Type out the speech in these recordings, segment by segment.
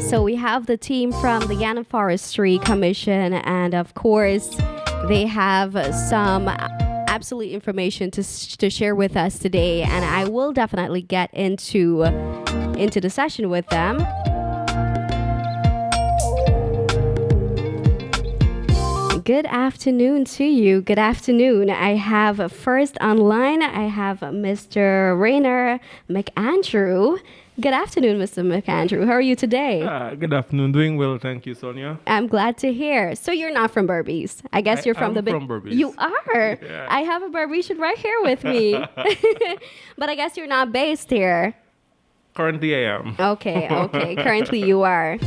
So we have the team from the Guyana Forestry Commission, and of course, they have some absolute information to share with us today, and I will definitely get into the session with them. Good afternoon to you. Good afternoon. I have first online, I have Mr. Rainer McAndrew. Good afternoon, Mr. McAndrew. How are you today? Good afternoon. Doing well, thank you, Sonia. I'm glad to hear. So you're not from Berbice. I guess you're from I'm from Berbice. You are? Yeah. I have a Berbician right here with me. But I guess you're not based here. Currently, I am. Okay. Currently you are.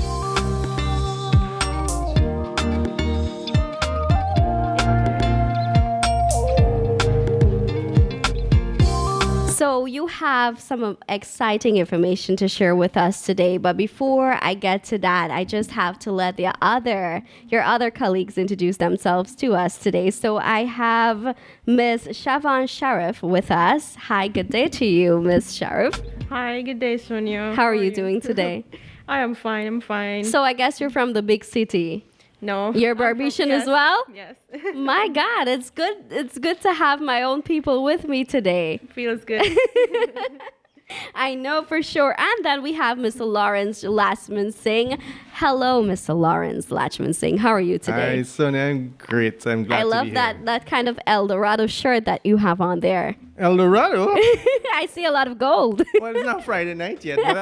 So you have some exciting information to share with us today, but before I get to that, I just have to let your other colleagues introduce themselves to us today. So I have Ms. Siobhan Sheriff with us. Hi, good day to you, Ms. Sheriff. Hi, good day, Sonia. How are you doing today? I am fine, I'm fine. So I guess you're from the big city. No. You're Berbician as well? Yes. My God, it's good to have my own people with me today. Feels good. I know for sure. And then we have Mr. Lawrence Lachman Singh. Hello, Mr. Lawrence Lachman Singh. How are you today? Hi, Sonia. I'm great. I'm glad I to be love here. that kind of El Dorado shirt that you have on there. El Dorado? I see a lot of gold. Well, it's not Friday night yet, but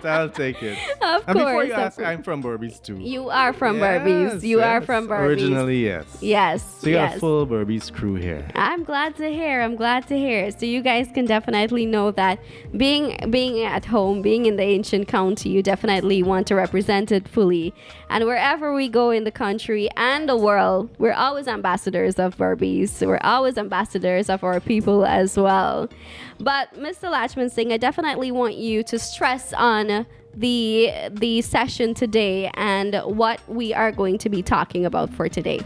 I'll take it. Of And before course. you ask, I'm from Berbice too. You are from Berbice. You are from Berbice. Originally, yes. Yes. So you got yes. a full Berbice crew here. I'm glad to hear. So you guys can definitely know that being at home, being in the ancient county, you definitely want to represent it fully. And wherever we go in the country and the world, we're always ambassadors of Berbice. We're always ambassadors of our people as well. But Mr. Lachman Singh, I definitely want you to stress on the session today and what we are going to be talking about for today.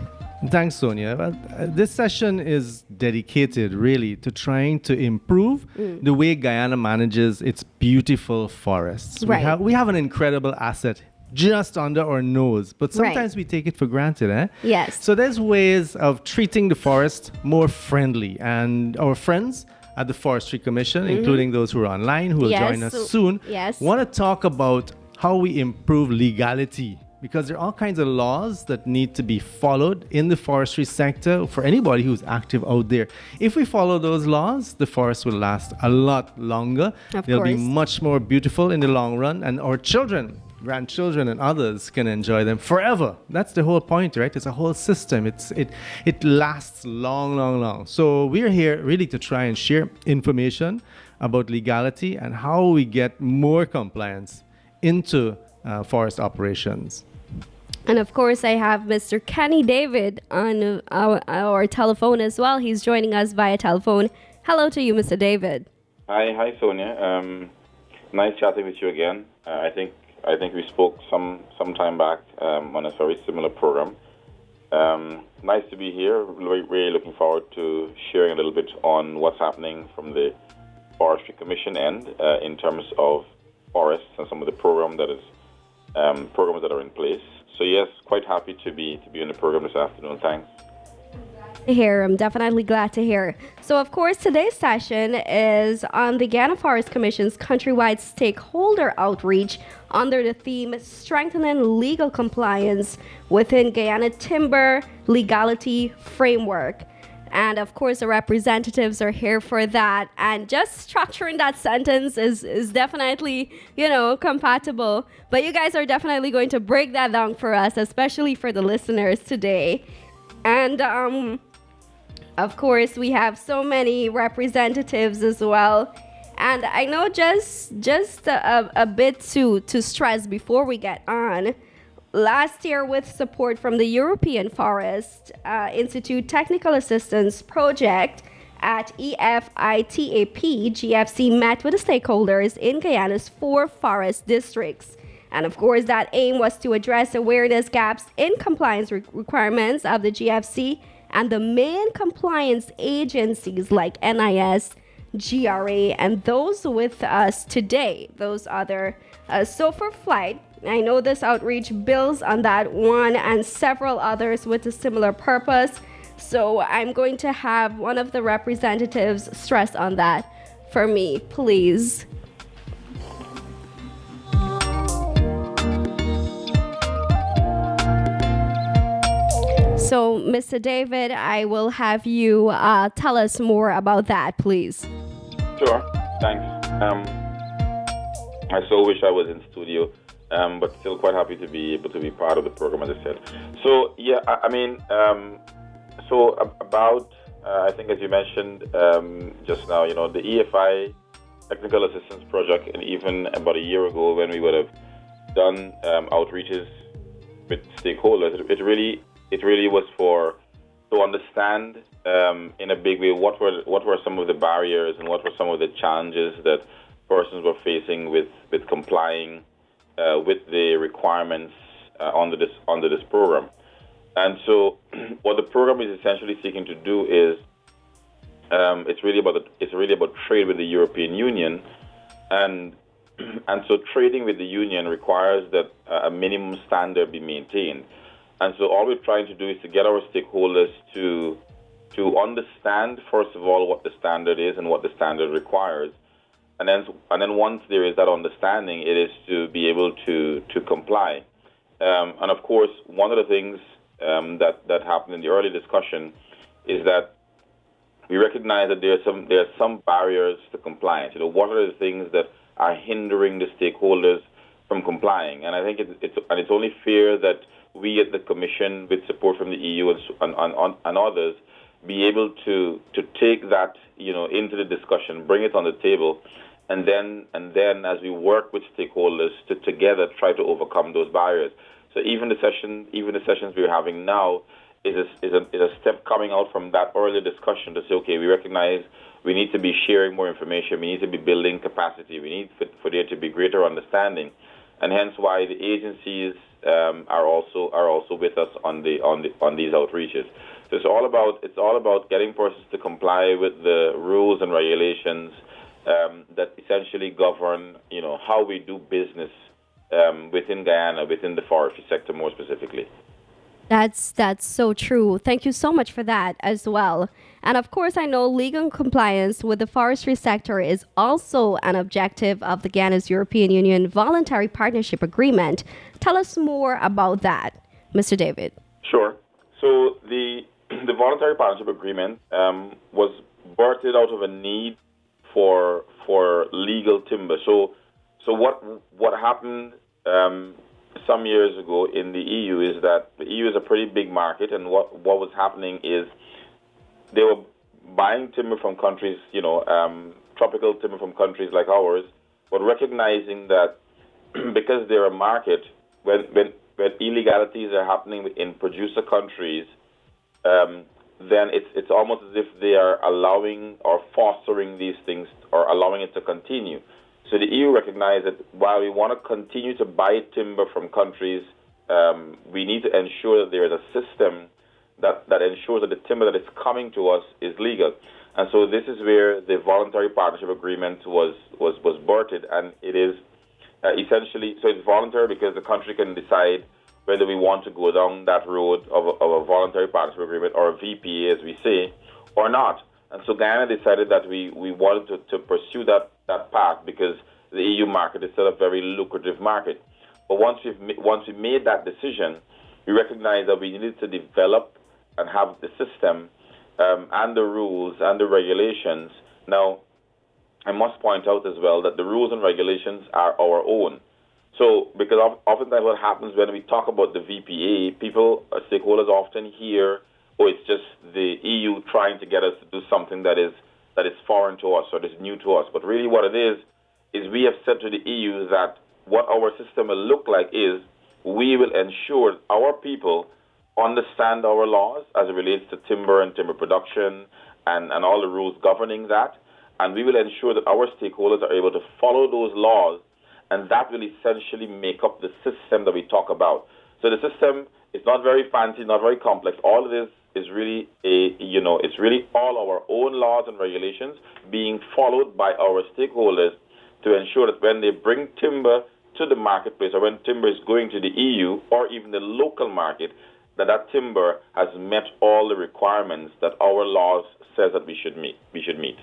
Thanks, Sonia. Well, this session is dedicated really to trying to improve the way Guyana manages its beautiful forests. Right. We have an incredible asset just under our nose, but sometimes we take it for granted, eh? Yes. So there's ways of treating the forest more friendly, and our friends at the Forestry Commission, including those who are online, who will join us soon, want to talk about how we improve legality, because there are all kinds of laws that need to be followed in the forestry sector for anybody who's active out there. If we follow those laws, the forest will last a lot longer. They'll be much more beautiful in the long run, and our children, grandchildren and others can enjoy them forever. That's the whole point, right? It's a whole system. It lasts long. So we're here really to try and share information about legality and how we get more compliance into forest operations. And of course, I have Mr. Kenny David on our telephone as well. He's joining us via telephone. Hello to you, Mr. David. Hi, Sonia. Nice chatting with you again. I think we spoke some time back on a very similar program. Nice to be here. Really looking forward to sharing a little bit on what's happening from the Forestry Commission end in terms of forests and some of the programs that are in place. So yes, quite happy to be on the program this afternoon. Thanks. I'm definitely glad to hear. So of course today's session is on the Guyana Forest Commission's countrywide stakeholder outreach under the theme Strengthening Legal Compliance within Guyana Timber Legality Framework. And of course the representatives are here for that, and just structuring that sentence is definitely, compatible, but you guys are definitely going to break that down for us, especially for the listeners today. And of course, we have so many representatives as well. And I know just a bit to stress before we get on. Last year, with support from the European Forest Institute Technical Assistance Project at EFITAP, GFC met with the stakeholders in Guyana's 4 forest districts. And of course, that aim was to address awareness gaps in compliance requirements of the GFC and the main compliance agencies like NIS, GRA, and those with us today, those other. So for FLEGT, I know this outreach builds on that one and several others with a similar purpose. So I'm going to have one of the representatives stress on that for me, please. So, Mr. David, I will have you tell us more about that, please. Sure, thanks. I so wish I was in studio, but still quite happy to be able to be part of the program, as I said. So, yeah, I think as you mentioned just now, the EFI Technical Assistance Project, and even about a year ago when we would have done outreaches with stakeholders, it really was to understand in a big way what were some of the barriers and what were some of the challenges that persons were facing with complying with the requirements under this program. And so what the program is essentially seeking to do is it's really about trade with the European Union, and so trading with the Union requires that a minimum standard be maintained. And so all we're trying to do is to get our stakeholders to understand, first of all, what the standard is and what the standard requires. And then once there is that understanding, it is to be able to comply. And of course, one of the things that happened in the early discussion is that we recognize that there are some barriers to compliance. What are the things that are hindering the stakeholders from complying? And I think it's only fair that we at the Commission, with support from the EU and others, be able to take that into the discussion, bring it on the table, and then as we work with stakeholders to together try to overcome those barriers. So even the sessions we're having now is a step coming out from that earlier discussion to say, okay, we recognize we need to be sharing more information, we need to be building capacity, we need for there to be greater understanding, and hence why the agencies are also with us on these outreaches. So it's all about getting persons to comply with the rules and regulations that essentially govern how we do business within Guyana, within the forestry sector more specifically. That's so true. Thank you so much for that as well. And of course, I know legal compliance with the forestry sector is also an objective of the Guyana's European Union Voluntary Partnership Agreement. Tell us more about that, Mr. David. Sure. So the Voluntary Partnership Agreement was birthed out of a need for legal timber. So what happened some years ago in the EU is that the EU is a pretty big market, and what was happening is they were buying timber from countries, tropical timber from countries like ours, but recognizing that because they're a market, when illegalities are happening in producer countries, then it's almost as if they are allowing or fostering these things or allowing it to continue. So the EU recognized that while we want to continue to buy timber from countries, we need to ensure that there is a system that ensures that the timber that is coming to us is legal. And so this is where the Voluntary Partnership Agreement was birthed, and it is essentially, so it's voluntary because the country can decide whether we want to go down that road of a Voluntary Partnership Agreement, or a VPA as we say, or not. And so Guyana decided that we wanted to pursue that path because the EU market is still a very lucrative market. But once we made that decision, we recognized that we needed to develop and have the system and the rules and the regulations. Now, I must point out as well that the rules and regulations are our own. So, because oftentimes what happens when we talk about the VPA, stakeholders often hear, oh, it's just the EU trying to get us to do something that is foreign to us or that is new to us. But really what it is we have said to the EU that what our system will look like is we will ensure our people understand our laws as it relates to timber and timber production and all the rules governing that. And we will ensure that our stakeholders are able to follow those laws, and that will essentially make up the system that we talk about. So the system is not very fancy, not very complex. All it is really it's really all our own laws and regulations being followed by our stakeholders to ensure that when they bring timber to the marketplace, or when timber is going to the EU or even the local market, that timber has met all the requirements that our laws says that we should meet.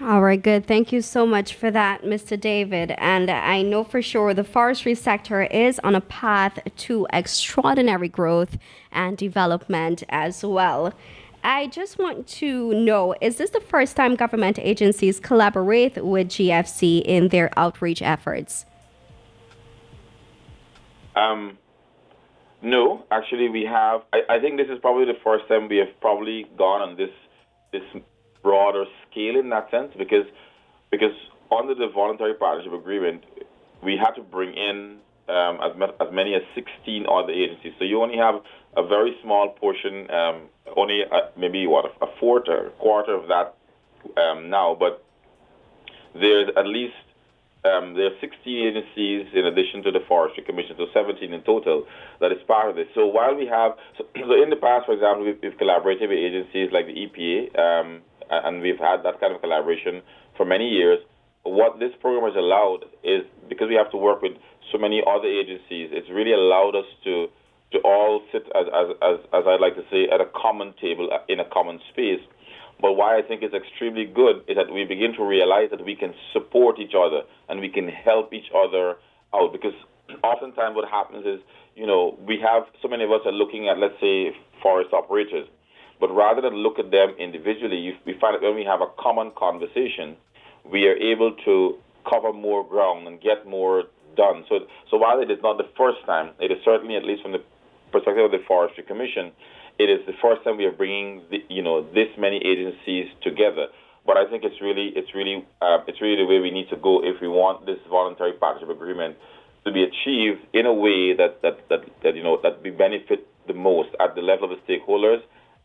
All right, good. Thank you so much for that, Mr. David. And I know for sure the forestry sector is on a path to extraordinary growth and development as well. I just want to know, is this the first time government agencies collaborate with GFC in their outreach efforts? No, actually we have. I think this is probably the first time we have probably gone on this broader scale in that sense, because under the voluntary partnership agreement, we had to bring in as many as 16 other agencies. So you only have a very small portion, only maybe a quarter of that now, but there's at least there are 16 agencies in addition to the Forestry Commission, so 17 in total that is part of this. So while we have, so in the past, for example, we've collaborated with agencies like the EPA, and we've had that kind of collaboration for many years. What this program has allowed is, because we have to work with so many other agencies, it's really allowed us to all sit, as I'd like to say, at a common table in a common space. But why I think it's extremely good is that we begin to realize that we can support each other and we can help each other out. Because oftentimes what happens is, we have, so many of us are looking at, let's say, forest operators. But rather than look at them individually, we find that when we have a common conversation, we are able to cover more ground and get more done. So while it is not the first time, it is certainly, at least from the perspective of the Forestry Commission, it is the first time we are bringing this many agencies together. But I think it's really the way we need to go if we want this voluntary partnership agreement to be achieved in a way that we benefit the most at the level of the stakeholders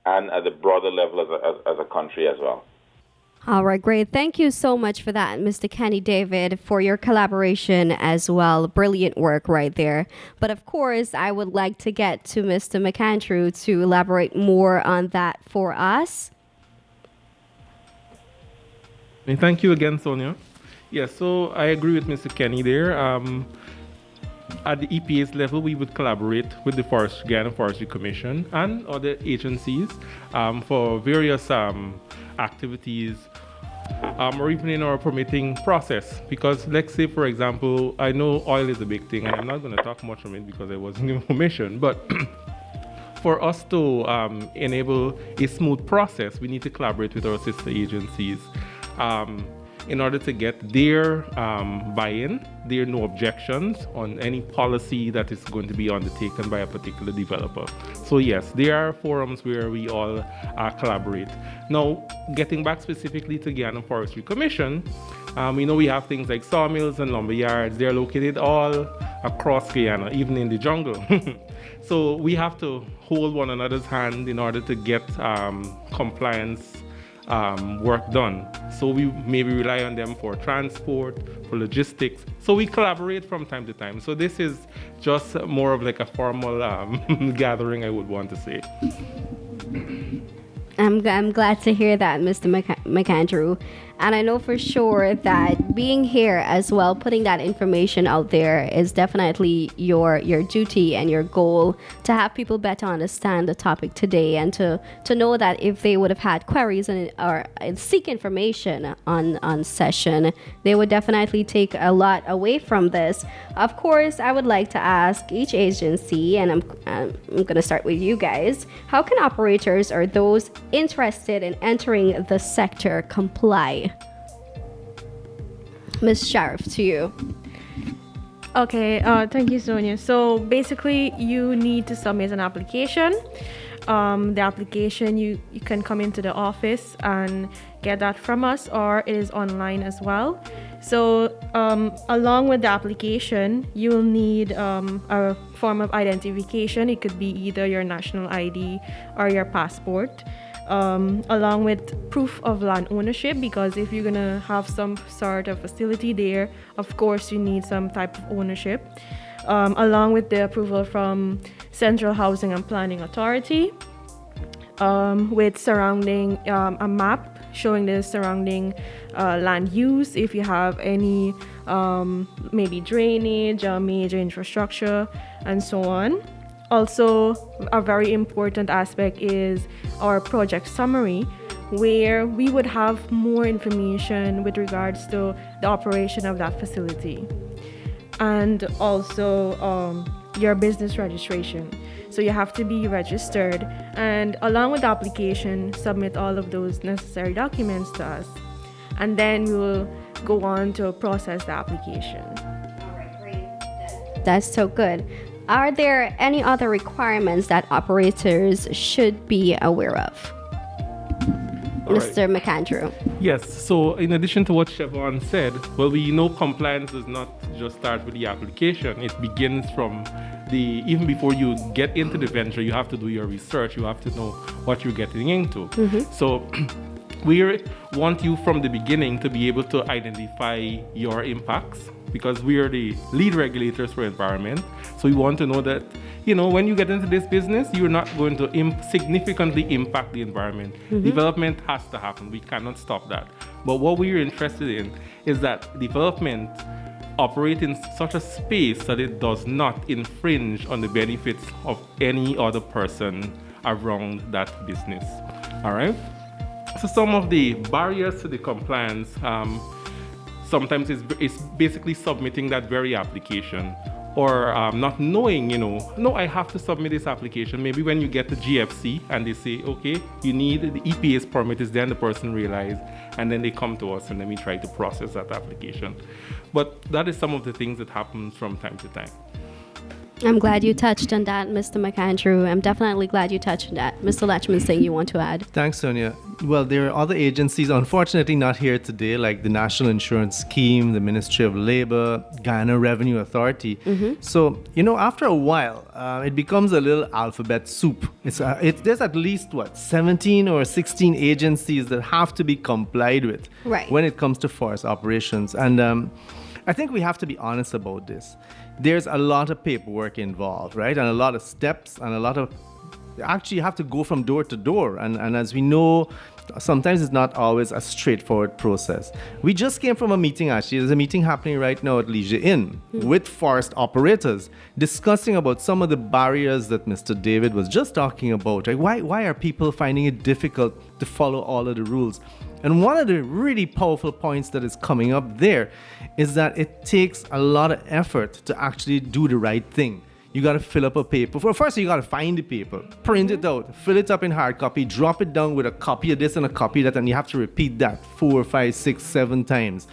and at the broader level as a country as well. All right, great. Thank you so much for that, Mr. Kenny David, for your collaboration as well. Brilliant work right there. But of course, I would like to get to Mr. McAndrew to elaborate more on that for us. Thank you again, Sonia. Yes, so I agree with Mr. Kenny there. At the EPA's level, we would collaborate with the Guyana Forestry Commission and other agencies for various activities, or even in our permitting process. Because let's say, for example, I know oil is a big thing, and I'm not going to talk much on it because I wasn't given permission, but for us to enable a smooth process, we need to collaborate with our sister agencies in order to get their buy-in, their no objections on any policy that is going to be undertaken by a particular developer. So yes, there are forums where we all collaborate. Now, getting back specifically to Guyana Forestry Commission, we know we have things like sawmills and lumber yards. They're located all across Guyana, even in the jungle. So we have to hold one another's hand in order to get compliance work done. So we maybe rely on them for transport, for logistics. So we collaborate from time to time. So this is just more of like a formal gathering, I would want to say. I'm glad to hear that, Mr. McAndrew. And I know for sure that being here as well, putting that information out there is definitely your duty and your goal, to have people better understand the topic today, and to know that if they would have had queries or seek information on session, they would definitely take a lot away from this. Of course, I would like to ask each agency, and I'm going to start with you guys, how can operators or those interested in entering the sector comply? Ms. Sheriff, to you. Okay, thank you, Sonia. So basically, you need to submit an application. The application, you can come into the office and get that from us, or it is online as well. So along with the application, you'll need a form of identification. It could be either your national ID or your passport. Along with proof of land ownership, because if you're gonna have some sort of facility there, of course you need some type of ownership, along with the approval from Central Housing and Planning Authority, with surrounding a map showing the surrounding land use, if you have any maybe drainage or major infrastructure and so on. Also, a very important aspect is our project summary, where we would have more information with regards to the operation of that facility. And also your business registration. So you have to be registered, and along with the application, submit all of those necessary documents to us. And then we will go on to process the application. All right, great. That's so good. Are there any other requirements that operators should be aware of? Mr. McAndrew. Yes, so in addition to what Siobhan said, well, we know compliance does not just start with the application. It begins from even before you get into the venture, you have to do your research. You have to know what you're getting into. So we want you from the beginning to be able to identify your impacts, because we are the lead regulators for environment. So we want to know that, when you get into this business, you're not going to significantly impact the environment. Development has to happen. We cannot stop that. But what we're interested in is that development operate in such a space that it does not infringe on the benefits of any other person around that business. All right? So some of the barriers to the compliance, sometimes it's basically submitting that very application, or not knowing, no, I have to submit this application. Maybe when you get to GFC and they say, okay, you need the EPA's permit, is then the person realize, and then they come to us and then we try to process that application. But that is some of the things that happen from time to time. I'm glad you touched on that, Mr. McAndrew. I'm definitely glad you touched on that. Mr. Latchman, saying you want to add? Thanks, Sonia. Well, there are other agencies, unfortunately not here today, like the National Insurance Scheme, the Ministry of Labor, Guyana Revenue Authority. So, after a while, it becomes a little alphabet soup. There's at least, 17 or 16 agencies that have to be complied with when it comes to forest operations. And I think we have to be honest about this. There's a lot of paperwork involved, right? And a lot of steps and a lot of... Actually, you have to go from door to door. And as we know, sometimes it's not always a straightforward process. We just came from a meeting, actually. There's a meeting happening right now at Leisure Inn with forest operators, discussing about some of the barriers that Mr. David was just talking about. Right? Why are people finding it difficult to follow all of the rules? And one of the really powerful points that is coming up there is that it takes a lot of effort to actually do the right thing. You got to fill up a paper. First, you got to find the paper, print it out, fill it up in hard copy, drop it down with a copy of this and a copy of that, and you have to repeat that 4, 5, 6, 7 times.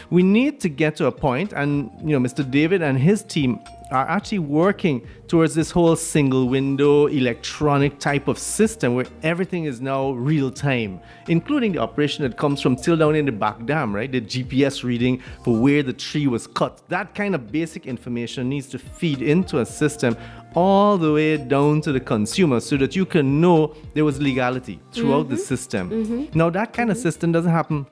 We need to get to a point, and Mr. David and his team are actually working towards this whole single window electronic type of system where everything is now real time, including the operation that comes from till down in the back dam, right? The GPS reading for where the tree was cut. That kind of basic information needs to feed into a system all the way down to the consumer so that you can know there was legality throughout the system. Now, that kind of system doesn't happen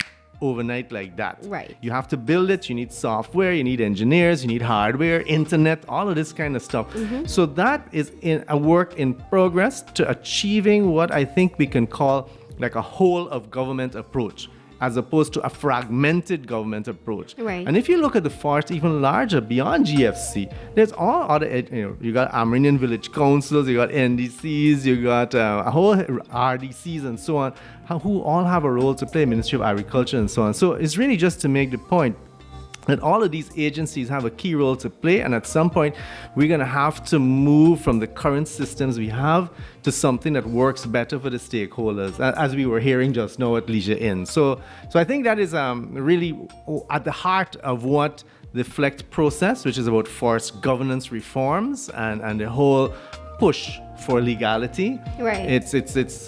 overnight like that. Right. You have to build it. You need software, you need engineers, you need hardware, internet, all of this kind of stuff. So that is in a work in progress to achieving what I think we can call like a whole of government approach, as opposed to a fragmented government approach. Right. And if you look at the forest even larger, beyond GFC, there's all other, you got Amerindian Village Councils, you got NDCs, you got a whole RDCs and so on, who all have a role to play, Ministry of Agriculture and so on. So it's really just to make the point that all of these agencies have a key role to play, and at some point we're going to have to move from the current systems we have to something that works better for the stakeholders, as we were hearing just now at Leisure Inn. So I think that is really at the heart of what the FLEGT process, which is about forest governance reforms and the whole push for legality. Right. It's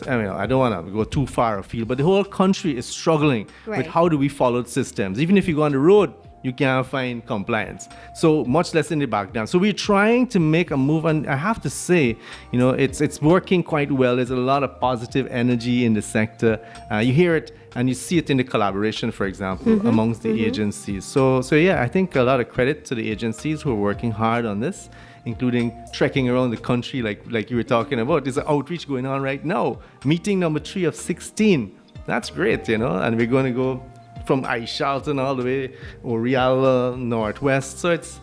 I don't want to go too far afield, but the whole country is struggling with how do we follow systems. Even if you go on the road, you can't find compliance. So much less in the back dam. So we're trying to make a move, and I have to say, it's working quite well. There's a lot of positive energy in the sector. You hear it and you see it in the collaboration, for example, amongst the agencies. So yeah, I think a lot of credit to the agencies who are working hard on this, including trekking around the country like you were talking about. There's an outreach going on right now. Meeting number 3 of 16 That's great, and we're going to go from Charlton all the way Oriala Northwest. So it's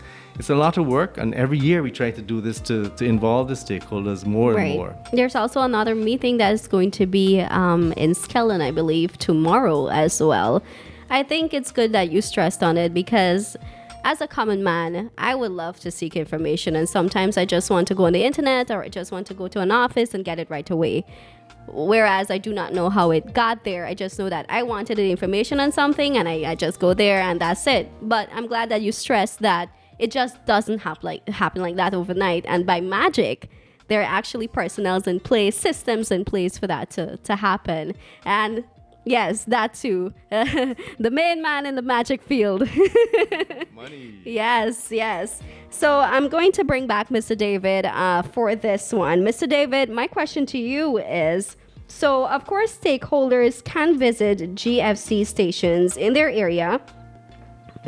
a lot of work, and every year we try to do this to involve the stakeholders more and more. There's also another meeting that is going to be in Skellen, I believe, tomorrow as well. I think it's good that you stressed on it because as a common man, I would love to seek information, and sometimes I just want to go on the internet or I just want to go to an office and get it right away. Whereas I do not know how it got there. I just know that I wanted the information on something and I just go there and that's it. But I'm glad that you stressed that it just doesn't happen like that overnight. And by magic, there are actually personnel in place, systems in place for that to happen. And yes, that too. The main man in the magic field. Money. Yes. So I'm going to bring back Mr. David for this one. Mr. David, my question to you is, so of course stakeholders can visit GFC stations in their area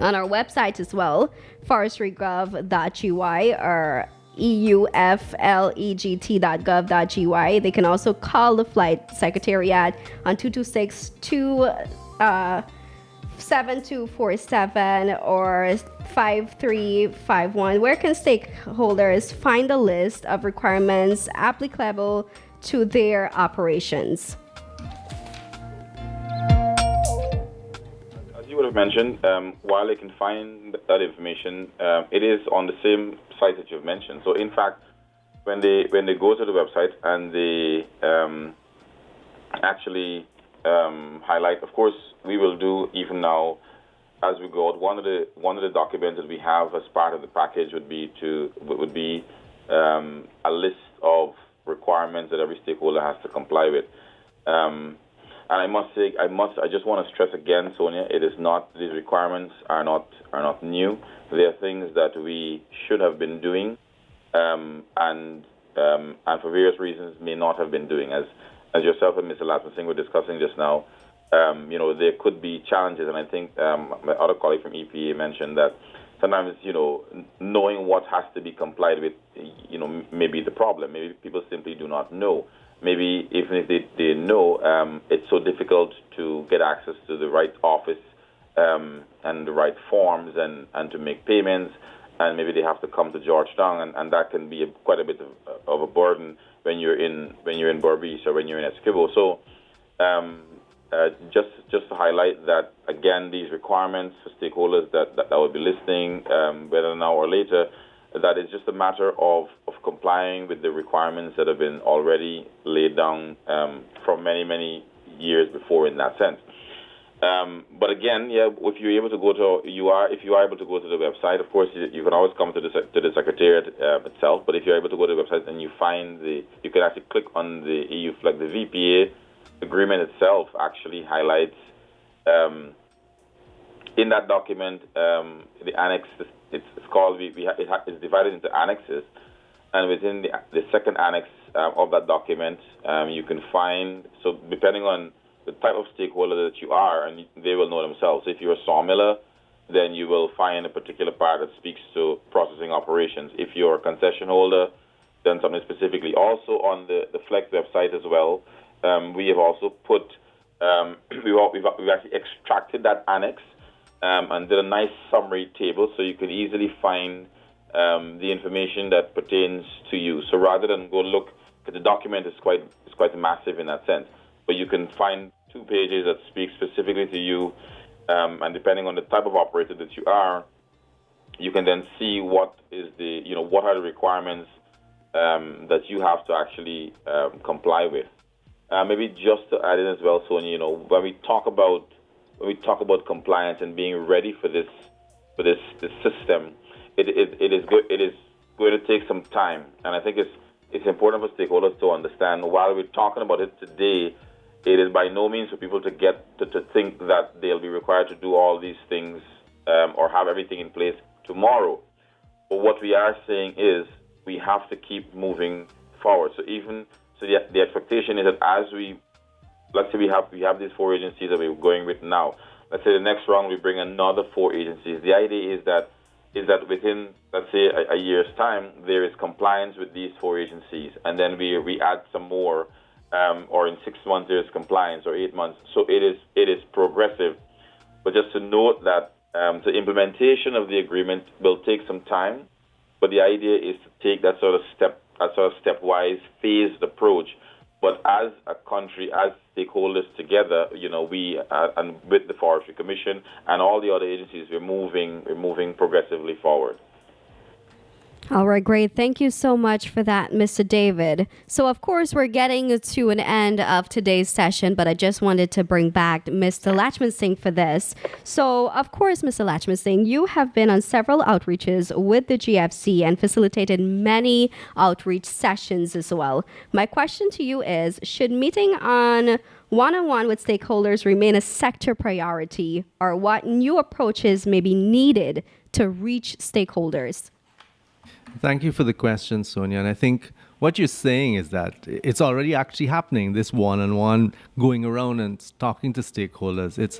on our website as well, forestry.gov.gy or euflegt.gov.gy. They can also call the FLEGT Secretariat on 226-7247 or 5351. Where can stakeholders find a list of requirements applicable to their operations? As you would have mentioned, while they can find that information, it is on the same site that you've mentioned. So in fact, when they go to the website and they actually highlight, of course, we will do even now as we go out. One of the documents that we have as part of the package would be a list of requirements that every stakeholder has to comply with. And I must say, I just want to stress again, Sonia, these requirements are not new. They are things that we should have been doing, and for various reasons may not have been doing. As yourself and Mr. Latson were discussing just now, there could be challenges, and I think my other colleague from EPA mentioned that sometimes, knowing what has to be complied with, may be the problem. Maybe people simply do not know. Maybe even if they know, it's so difficult to get access to the right office and the right forms and to make payments, and maybe they have to come to Georgetown, and that can be quite a bit of a burden when you're in Berbice or when you're in Esquibo. So just to highlight that, again, these requirements for stakeholders that will be listening, whether now or later, that is just a matter of complying with the requirements that have been already laid down from many, many years before in that sense. But again, if you're able to go to if you are able to go to the website, of course you can always come to the Secretariat itself. But if you're able to go to the website and you can actually click on the EU FLEGT, the VPA agreement itself actually highlights in that document the annex. It's called it's divided into annexes, and within the second annex of that document, you can find, so depending on the type of stakeholder that you are, and they will know themselves. If you're a sawmiller, then you will find a particular part that speaks to processing operations. If you're a concession holder, then something specifically. Also on the FLEGT website as well, we have also put, we've actually extracted that annex and did a nice summary table so you could easily find the information that pertains to you. So rather than go look, because the document is quite massive in that sense, but you can find 2 pages that speak specifically to you, and depending on the type of operator that you are, you can then see what are the requirements that you have to actually comply with. Maybe just to add in as well, Sonia, when we talk about compliance and being ready for this system, it is going to take some time, and I think it's important for stakeholders to understand. While we're talking about it today, it is by no means for people to think that they'll be required to do all these things or have everything in place tomorrow. But what we are saying is we have to keep moving forward. So the expectation is that as let's say we have these 4 agencies that we're going with now. Let's say the next round we bring another 4 agencies. The idea is that within, let's say, a year's time, there is compliance with these 4 agencies, and then we add some more, or in 6 months there is compliance, or 8 months. So it is progressive. But just to note that the implementation of the agreement will take some time, but the idea is to take that sort of stepwise phased approach. But as a country, as stakeholders together, we and with the Forestry Commission and all the other agencies, we're moving progressively forward. All right, great. Thank you so much for that, Mr. David. So, of course, we're getting to an end of today's session, but I just wanted to bring back Mr. Lachman Singh for this. So, of course, Mr. Lachman Singh, you have been on several outreaches with the GFC and facilitated many outreach sessions as well. My question to you is, should meeting on one-on-one with stakeholders remain a sector priority, or what new approaches may be needed to reach stakeholders? Thank you for the question, Sonia. And I think what you're saying is that it's already actually happening, this one-on-one going around and talking to stakeholders. It's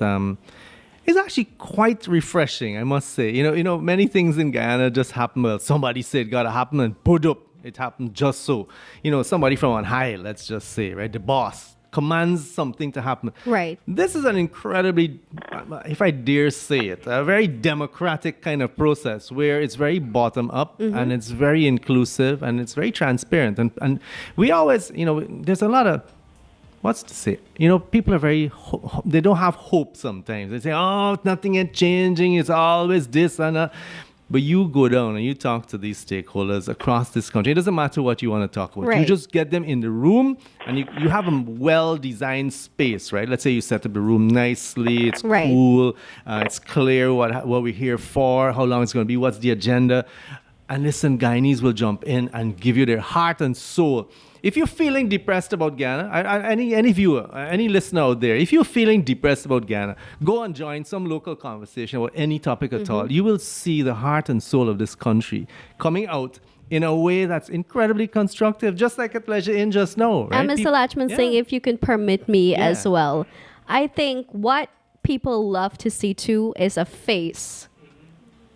actually quite refreshing, I must say. Many things in Guyana just happen. Well, somebody said gotta happen and put up. It happened just so. Somebody from on high, let's just say, right? The boss commands something to happen. Right. This is an incredibly, if I dare say it, a very democratic kind of process where it's very bottom up and it's very inclusive and it's very transparent. And we always, there's a lot of, what's to say? People are very, they don't have hope sometimes. They say, oh, nothing is changing. It's always this and that. But you go down and you talk to these stakeholders across this country. It doesn't matter what you want to talk about. Right. You just get them in the room and you have a well-designed space, right? Let's say you set up the room nicely. It's cool. It's clear what we're here for, how long it's going to be, what's the agenda. And listen, Guyanese will jump in and give you their heart and soul. If you're feeling depressed about Guyana, any viewer, any listener out there, if you're feeling depressed about Guyana, go and join some local conversation about any topic at all. You will see the heart and soul of this country coming out in a way that's incredibly constructive, just like at Pleasure Inn just now. Right? And Mr. Lachman Singh, if you can permit me as well, I think what people love to see too is a face.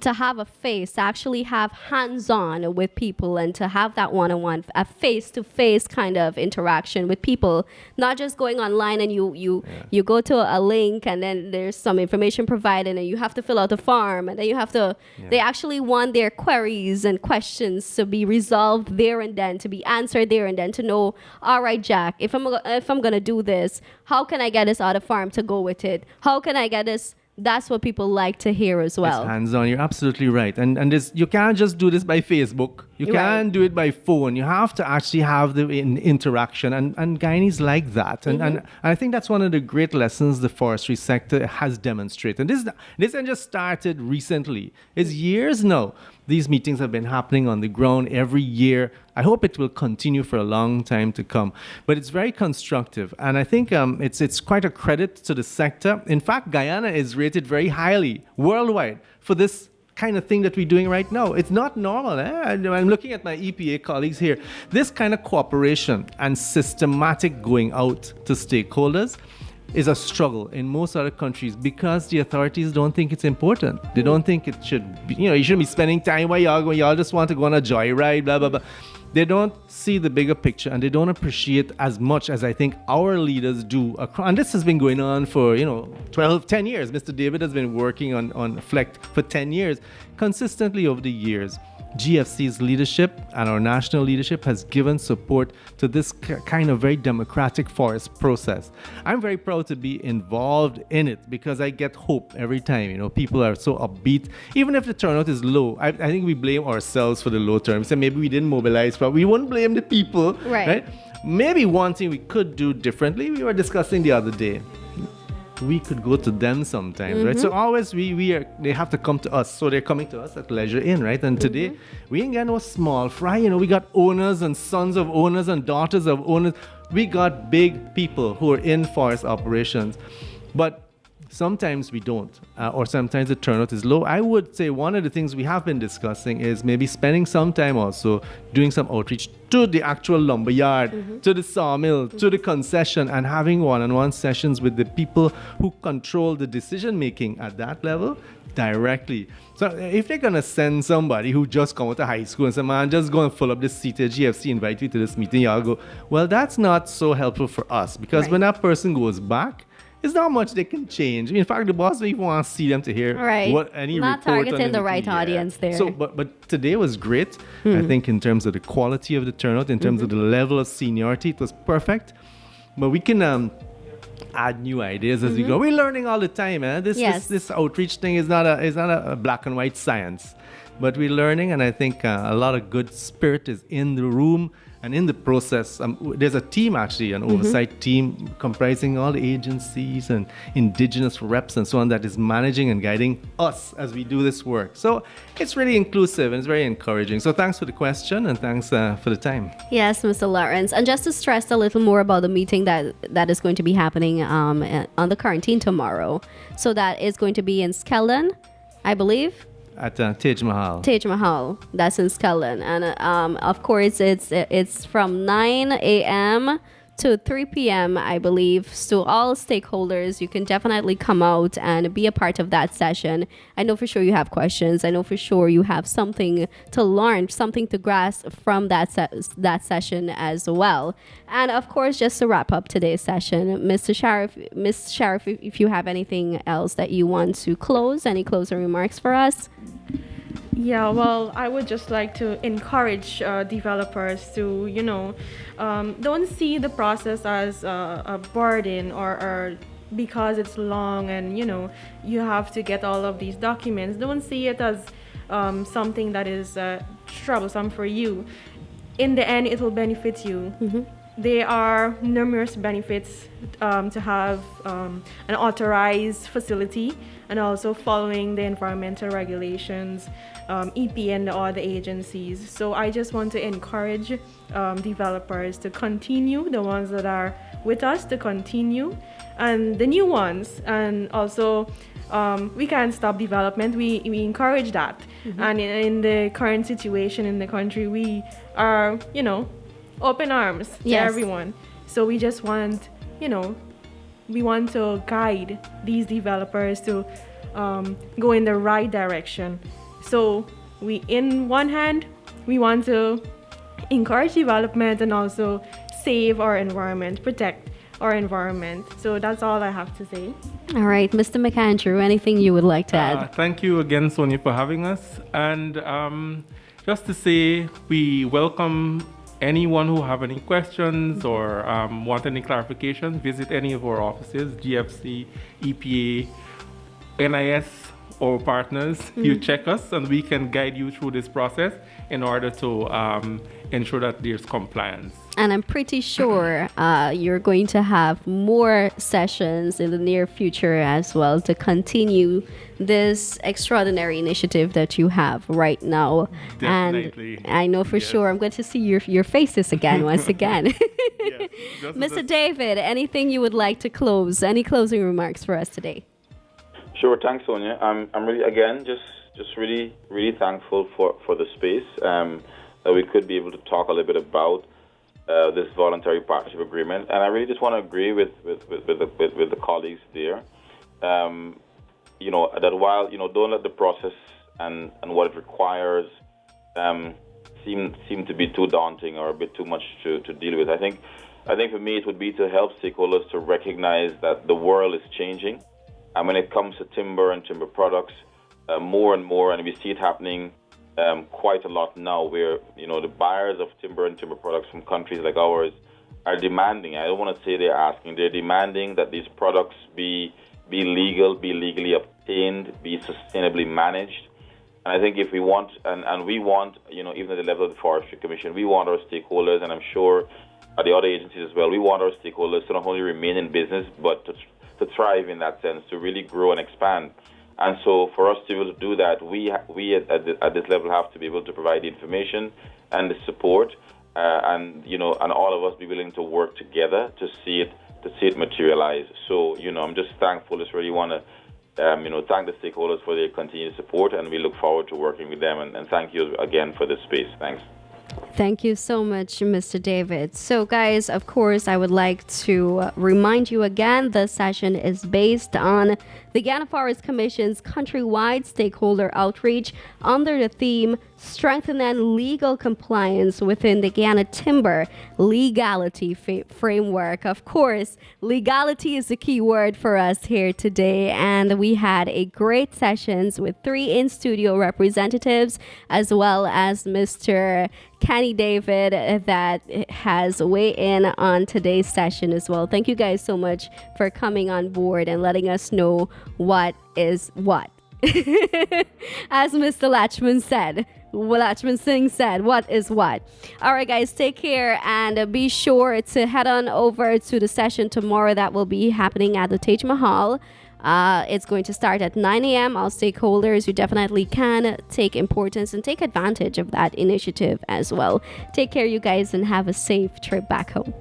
To have a face, to actually have hands-on with people and to have that one-on-one, a face-to-face kind of interaction with people, not just going online and you go to a link and then there's some information provided and you have to fill out a form and then you have to, they actually want their queries and questions to be resolved there and then, to be answered there and then, to know, all right, Jack, if I'm going to do this, how can I get this out of form to go with it? How can I get this? That's what people like to hear as well. It's hands-on. You're absolutely right. And this, you can't just do this by Facebook. You can't do it by phone. You have to actually have the interaction. And Guyanese like that. And I think that's one of the great lessons the forestry sector has demonstrated. This hasn't just started recently. It's years now. These meetings have been happening on the ground every year. I hope it will continue for a long time to come. But it's very constructive. And I think it's quite a credit to the sector. In fact, Guyana is rated very highly worldwide for this kind of thing that we're doing right now. It's not normal. I'm looking at my EPA colleagues here. This kind of cooperation and systematic going out to stakeholders is a struggle in most other countries because the authorities don't think it's important. They don't think it should be, you shouldn't be spending time while y'all just want to go on a joyride, blah, blah, blah. They don't see the bigger picture and they don't appreciate as much as I think our leaders do. And this has been going on for, 10 years. Mr. David has been working on FLEGT for 10 years, consistently over the years. GFC's leadership and our national leadership has given support to this kind of very democratic forest process. I'm very proud to be involved in it because I get hope every time. People are so upbeat. Even if the turnout is low, I think we blame ourselves for the low turnout. So maybe we didn't mobilize, but we won't blame the people. Right? Maybe one thing we could do differently, we were discussing the other day. We could go to them sometimes, right? So always they have to come to us. So they're coming to us at Leisure Inn, right? And today, we ain't got no small fry. We got owners and sons of owners and daughters of owners. We got big people who are in forest operations. But Sometimes we don't, or sometimes the turnout is low. I would say one of the things we have been discussing is maybe spending some time also doing some outreach to the actual lumberyard, to the sawmill, to the concession, and having one-on-one sessions with the people who control the decision making at that level directly. So if they're gonna send somebody who just come out of high school and say, man, just go and fill up this seat at GFC, invite you to this meeting, y'all go, well, that's not so helpful for us, because when that person goes back, it's not much they can change. In fact, the boss don't even want to see them to hear what any not report targeting the right audience there. So, but today was great. I think in terms of the quality of the turnout, in terms of the level of seniority, it was perfect. But we can add new ideas as we go. We're learning all the time. This outreach thing is not a black and white science, but we're learning, and I think a lot of good spirit is in the room. And in the process, there's a team, actually, an oversight team comprising all the agencies and indigenous reps and so on that is managing and guiding us as we do this work. So it's really inclusive and it's very encouraging. So thanks for the question and thanks for the time. Yes, Mr. Lawrence. And just to stress a little more about the meeting that is going to be happening on the quarantine tomorrow. So that is going to be in Skeldon, I believe. At Taj Mahal. Taj Mahal, that's in Skeldon. And of course, it's from 9 a.m. to 3 p.m., I believe. So all stakeholders, you can definitely come out and be a part of that session. I know for sure you have questions. I know for sure you have something to learn, something to grasp from that session as well. And of course, just to wrap up today's session, Mr. Sheriff, Ms. Sheriff, if you have anything else that you want to close, any closing remarks for us? Yeah, well, I would just like to encourage developers to, don't see the process as a burden or because it's long and, you have to get all of these documents. Don't see it as something that is troublesome for you. In the end, it will benefit you. There are numerous benefits to have an authorized facility and also following the environmental regulations, EP and all the agencies. So I just want to encourage developers to continue, the ones that are with us to continue, and the new ones. And also, we can't stop development. We encourage that. And in the current situation in the country, we are, open arms to everyone. So we just want, we want to guide these developers to go in the right direction. So in one hand, we want to encourage development and also save our environment, protect our environment. So that's all I have to say. All right, Mr. McAndrew, anything you would like to add? Thank you again, Sonia, for having us. And just to say, we welcome anyone who have any questions or want any clarifications. Visit any of our offices, GFC, EPA, NIS, or partners. You check us and we can guide you through this process in order to ensure that there's compliance. And I'm pretty sure you're going to have more sessions in the near future as well to continue this extraordinary initiative that you have right now. Definitely. And I know for sure I'm going to see your faces again, once again. Mr. David, anything you would like to close? Any closing remarks for us today? Sure, thanks, Sonia. I'm really, again, just really thankful for the space that we could be able to talk a little bit about this voluntary partnership agreement. And I really just want to agree with the colleagues there. That while don't let the process and what it requires seem to be too daunting or a bit too much to deal with. I think for me it would be to help stakeholders to recognize that the world is changing. And when it comes to timber and timber products, more and more, and we see it happening quite a lot now, where the buyers of timber and timber products from countries like ours are demanding. I don't want to say they're asking; they're demanding that these products be legal, be legally obtained, be sustainably managed. And I think if we want, and we want, even at the level of the Forestry Commission, we want our stakeholders, and I'm sure at the other agencies as well, we want our stakeholders to not only remain in business, but to thrive in that sense, to really grow and expand. And so for us to be able to do that, we at this level have to be able to provide the information and the support, and all of us be willing to work together to see it see it materialize. So, I'm just thankful. Just really want to, thank the stakeholders for their continued support, and we look forward to working with them. And thank you again for this space. Thanks. Thank you so much, Mr. David. So, guys, of course, I would like to remind you again, the session is based on the Guyana Forest Commission's countrywide stakeholder outreach under the theme Strengthening Legal Compliance within the Guyana Timber Legality Framework. Of course, legality is the key word for us here today, and we had a great sessions with 3 in-studio representatives as well as Mr. Kenny David that has weighed in on today's session as well. Thank you guys so much for coming on board and letting us know what is what. As Mr. Lachman Singh said, what is what? All right, guys, take care and be sure to head on over to the session tomorrow that will be happening at the Taj Mahal. It's going to start at 9 a.m. All stakeholders, you definitely can take importance and take advantage of that initiative as well. Take care, you guys, and have a safe trip back home.